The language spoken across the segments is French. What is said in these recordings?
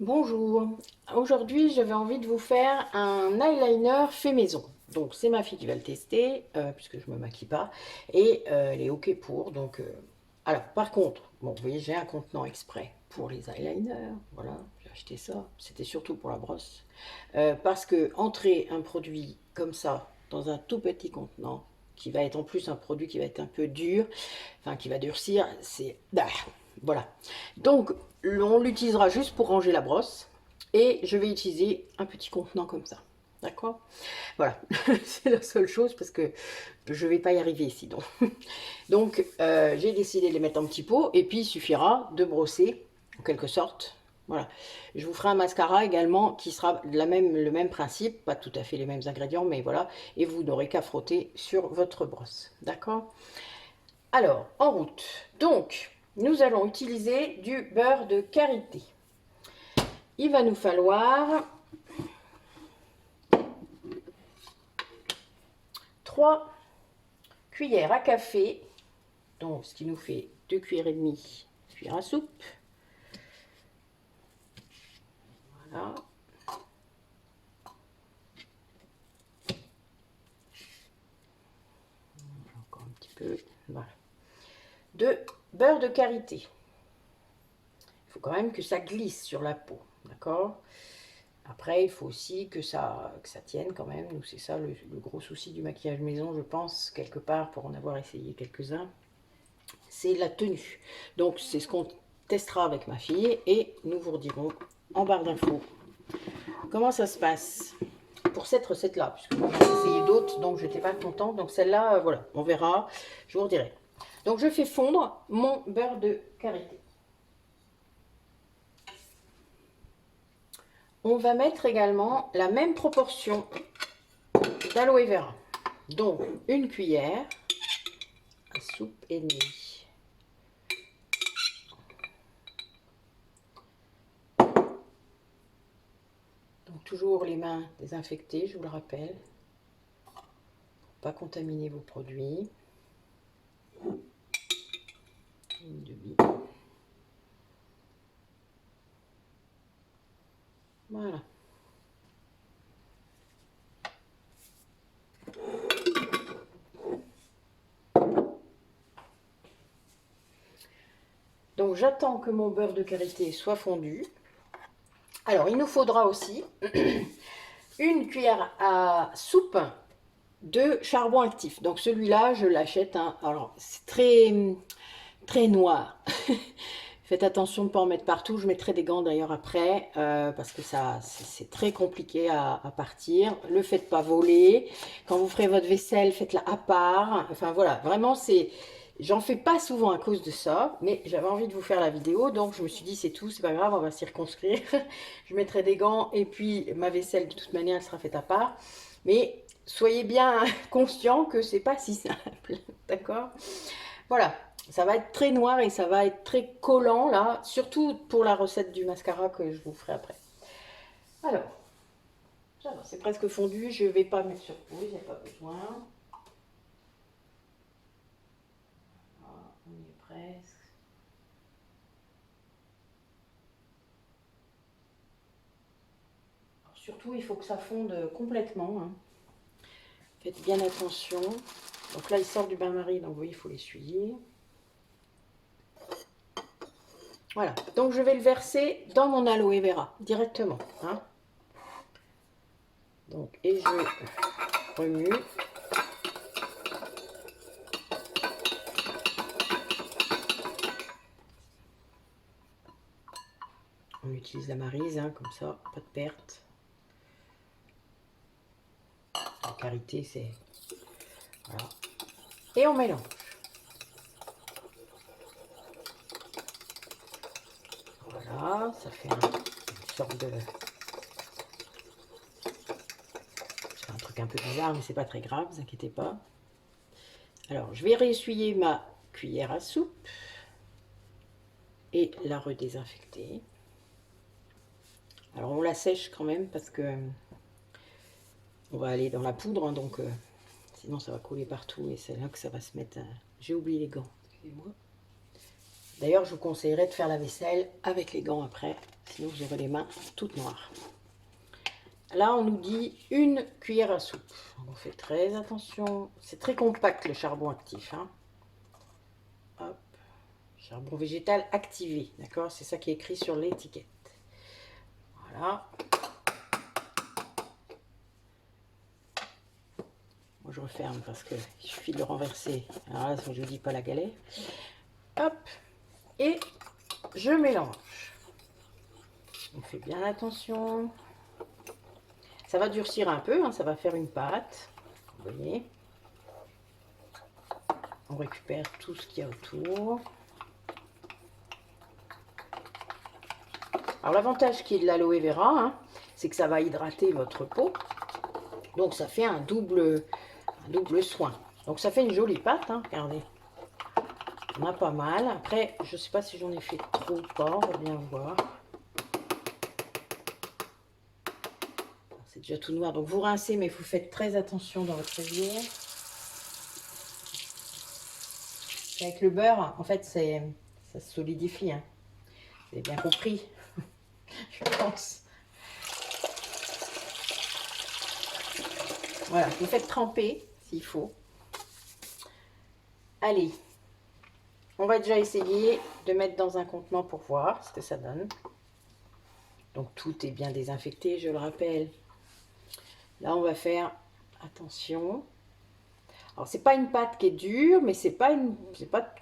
Bonjour, aujourd'hui j'avais envie de vous faire un eyeliner fait maison. Donc c'est ma fille qui va le tester, puisque je ne me maquille pas, et elle est ok pour. Alors par contre, bon vous voyez j'ai un contenant exprès pour les eyeliners, voilà, j'ai acheté ça, c'était surtout pour la brosse. Parce que entrer un produit comme ça dans un tout petit contenant, qui va être en plus un produit qui va être un peu dur, enfin qui va durcir, c'est... voilà. Donc on l'utilisera juste pour ranger la brosse et je vais utiliser un petit contenant comme ça. D'accord? Voilà, c'est la seule chose parce que je ne vais pas y arriver ici. Donc, j'ai décidé de les mettre en petit pot et puis il suffira de brosser en quelque sorte. Voilà. Je vous ferai un mascara également qui sera le même principe, pas tout à fait les mêmes ingrédients, mais voilà. Et vous n'aurez qu'à frotter sur votre brosse. D'accord? Alors, en route. Donc, nous allons utiliser du beurre de karité. Il va nous falloir 3 cuillères à café, donc ce qui nous fait 2 cuillères et demie de cuillère à soupe. Voilà. Encore un petit peu. Voilà. De beurre de karité. Il faut quand même que ça glisse sur la peau, d'accord? Après, il faut aussi que ça tienne quand même. C'est ça le gros souci du maquillage maison, je pense, quelque part, pour en avoir essayé quelques-uns. C'est la tenue. Donc, c'est ce qu'on testera avec ma fille et nous vous redirons en barre d'infos comment ça se passe pour cette recette-là. Puisque moi, j'ai essayé d'autres, donc je n'étais pas contente. Donc, celle-là, voilà, on verra. Je vous redirai. Donc, je fais fondre mon beurre de karité. On va mettre également la même proportion d'aloe vera. Donc, une cuillère à soupe et demie. Donc, toujours les mains désinfectées, je vous le rappelle, pour ne pas contaminer vos produits. Une demi. Voilà. Donc j'attends que mon beurre de karité soit fondu. Alors il nous faudra aussi une cuillère à soupe de charbon actif. Donc celui-là je l'achète, hein. Alors c'est très noir. Faites attention de ne pas en mettre partout. Je mettrai des gants d'ailleurs après parce que ça c'est très compliqué à partir. Le faites pas voler. Quand vous ferez votre vaisselle, faites-la à part. Enfin voilà, vraiment c'est... J'en fais pas souvent à cause de ça, mais j'avais envie de vous faire la vidéo, donc je me suis dit c'est tout, c'est pas grave, on va circonscrire. Je mettrai des gants et puis ma vaisselle de toute manière elle sera faite à part. Mais soyez bien conscient que c'est pas si simple, d'accord? Voilà, ça va être très noir et ça va être très collant là, surtout pour la recette du mascara que je vous ferai après. Alors, c'est presque fondu, je ne vais pas mettre sur pause, il n'y a pas besoin. Voilà, on y est presque. Alors, surtout, il faut que ça fonde complètement, hein. Faites bien attention. Donc là, il sort du bain-marie, donc vous voyez, il faut l'essuyer. Voilà, donc je vais le verser dans mon aloe vera directement, hein. Donc, et je remue. On utilise la maryse, hein, comme ça, pas de perte. La karité, c'est... Voilà. Et on mélange. Voilà, ça fait une sorte de... C'est un truc un peu bizarre, mais c'est pas très grave, ne vous inquiétez pas. Alors, je vais réessuyer ma cuillère à soupe et la redésinfecter. Alors, on la sèche quand même parce que on va aller dans la poudre, hein, donc sinon ça va couler partout et c'est là que ça va se mettre... J'ai oublié les gants, excusez-moi. D'ailleurs, je vous conseillerais de faire la vaisselle avec les gants après, sinon vous aurez les mains toutes noires. Là, on nous dit une cuillère à soupe. On fait très attention. C'est très compact le charbon actif. Hein. Hop. Charbon végétal activé. D'accord? C'est ça qui est écrit sur l'étiquette. Voilà. Moi, je referme parce qu'il suffit de le renverser. Alors là, je ne dis pas la galette. Hop. Et je mélange. On fait bien attention. Ça va durcir un peu, hein, ça va faire une pâte. Vous voyez. On récupère tout ce qu'il y a autour. Alors l'avantage qui est de l'aloe vera, hein, c'est que ça va hydrater votre peau. Donc ça fait un double soin. Donc ça fait une jolie pâte, hein, regardez. On a pas mal. Après, je ne sais pas si j'en ai fait trop ou pas, on va bien voir. C'est déjà tout noir, donc vous rincez, mais vous faites très attention dans votre rivière. Avec le beurre, en fait, ça se solidifie. Hein. Vous avez bien compris, je pense. Voilà, vous faites tremper s'il faut. Allez, on va déjà essayer de mettre dans un contenant pour voir ce que ça donne. Donc tout est bien désinfecté, je le rappelle. Là, on va faire attention. Alors, c'est pas une pâte qui est dure, mais c'est pas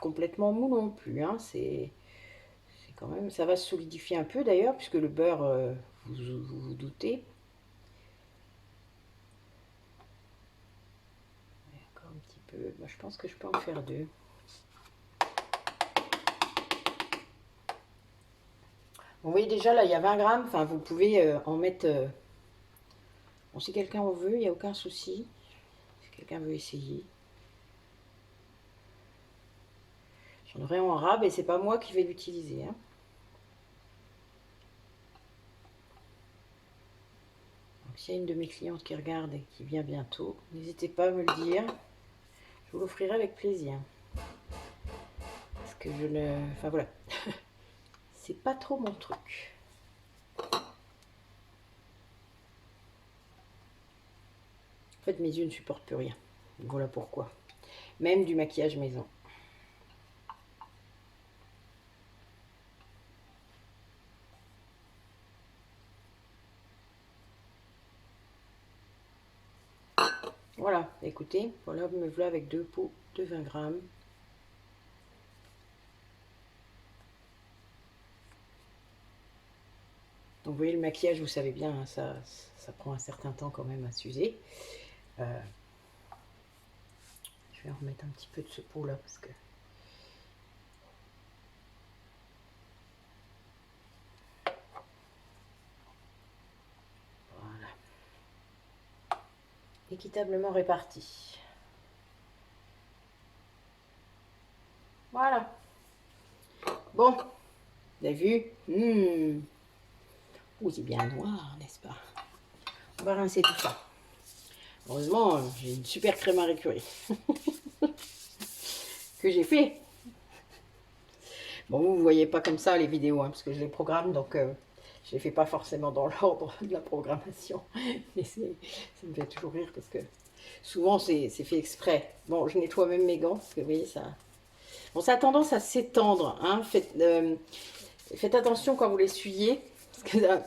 complètement mou non plus. Hein. C'est quand même, ça va se solidifier un peu d'ailleurs, puisque le beurre, vous doutez. Encore un petit peu. Moi, je pense que je peux en faire deux. Vous voyez déjà là, il y a 20 grammes. Enfin, vous pouvez en mettre. Bon, si quelqu'un en veut, il n'y a aucun souci. Si quelqu'un veut essayer. J'en aurai en rab et c'est pas moi qui vais l'utiliser. Hein. Donc s'il y a une de mes clientes qui regarde et qui vient bientôt, n'hésitez pas à me le dire. Je vous l'offrirai avec plaisir. Parce que je ne... Enfin voilà. C'est pas trop mon truc. En fait, mes yeux ne supportent plus rien. Voilà pourquoi. Même du maquillage maison. Voilà, écoutez, voilà, me voilà avec deux pots de 20 grammes. Donc vous voyez, le maquillage, vous savez bien, hein, ça prend un certain temps quand même à s'user. Je vais en remettre un petit peu de ce pot là parce que... Voilà. Équitablement réparti. Voilà. Bon, vous avez vu? Oh, c'est bien noir, n'est-ce pas? On va rincer tout ça. Heureusement, j'ai une super crème à récurer. Que j'ai fait. Bon, vous ne voyez pas comme ça les vidéos, hein, parce que je les programme, donc je ne les fais pas forcément dans l'ordre de la programmation. Mais ça me fait toujours rire, parce que souvent, c'est fait exprès. Bon, je nettoie même mes gants, parce que vous voyez, ça... Bon, ça a tendance à s'étendre. Hein. Faites attention quand vous l'essuyez, parce que là,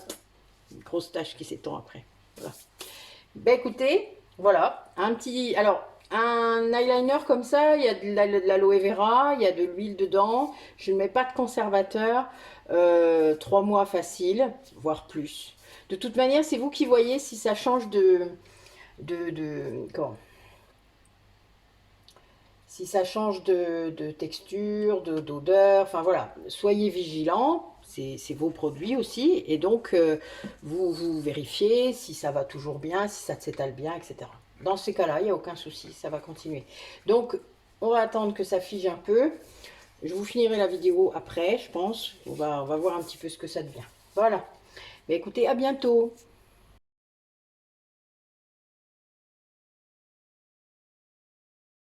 une grosse tache qui s'étend après. Voilà. Ben écoutez, voilà, un petit... Alors, un eyeliner comme ça, il y a de l'aloe vera, il y a de l'huile dedans. Je ne mets pas de conservateur. 3 mois facile, voire plus. De toute manière, c'est vous qui voyez si ça change comment, si ça change de texture, d'odeur. Enfin voilà, soyez vigilants. C'est vos produits aussi. Et donc, vous vérifiez si ça va toujours bien, si ça s'étale bien, etc. Dans ces cas-là, il n'y a aucun souci, ça va continuer. Donc, on va attendre que ça fige un peu. Je vous finirai la vidéo après, je pense. On va voir un petit peu ce que ça devient. Voilà. Mais écoutez, à bientôt.